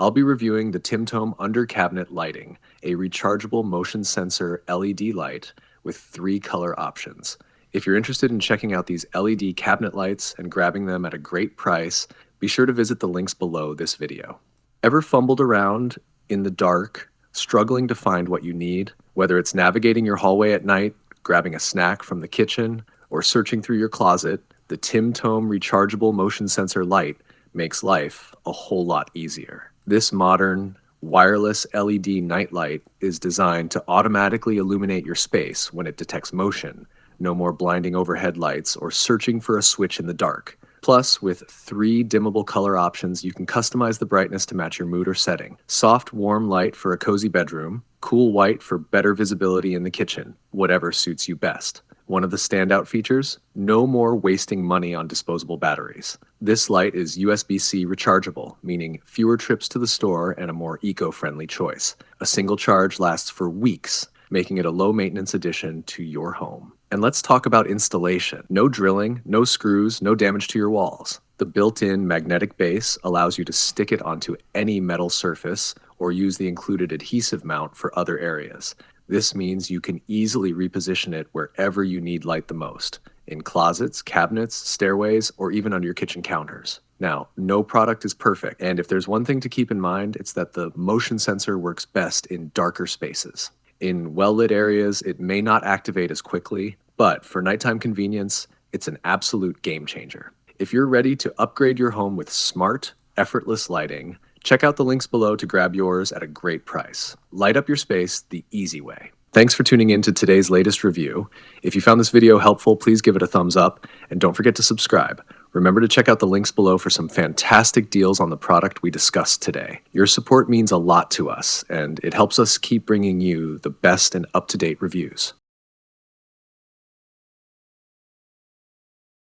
I'll be reviewing the TimTome Under Cabinet Lighting, a rechargeable motion sensor LED light with 3 color options. If you're interested in checking out these LED cabinet lights and grabbing them at a great price, be sure to visit the links below this video. Ever fumbled around in the dark, struggling to find what you need? Whether it's navigating your hallway at night, grabbing a snack from the kitchen, or searching through your closet, the TimTome Rechargeable Motion Sensor Light makes life a whole lot easier. This modern, wireless LED nightlight is designed to automatically illuminate your space when it detects motion. No more blinding overhead lights or searching for a switch in the dark. Plus, with 3 dimmable color options, you can customize the brightness to match your mood or setting. Soft, warm light for a cozy bedroom, cool white for better visibility in the kitchen, whatever suits you best. One of the standout features? No more wasting money on disposable batteries. This light is USB-C rechargeable, meaning fewer trips to the store and a more eco-friendly choice. A single charge lasts for weeks, making it a low-maintenance addition to your home. And let's talk about installation. No drilling, no screws, no damage to your walls. The built-in magnetic base allows you to stick it onto any metal surface or use the included adhesive mount for other areas. This means you can easily reposition it wherever you need light the most, in closets, cabinets, stairways, or even under your kitchen counters. Now, no product is perfect, and if there's one thing to keep in mind, it's that the motion sensor works best in darker spaces. In well-lit areas, it may not activate as quickly, but for nighttime convenience, it's an absolute game changer. If you're ready to upgrade your home with smart, effortless lighting, check out the links below to grab yours at a great price. Light up your space the easy way. Thanks for tuning in to today's latest review. If you found this video helpful, please give it a thumbs up, and don't forget to subscribe. Remember to check out the links below for some fantastic deals on the product we discussed today. Your support means a lot to us, and it helps us keep bringing you the best and up-to-date reviews.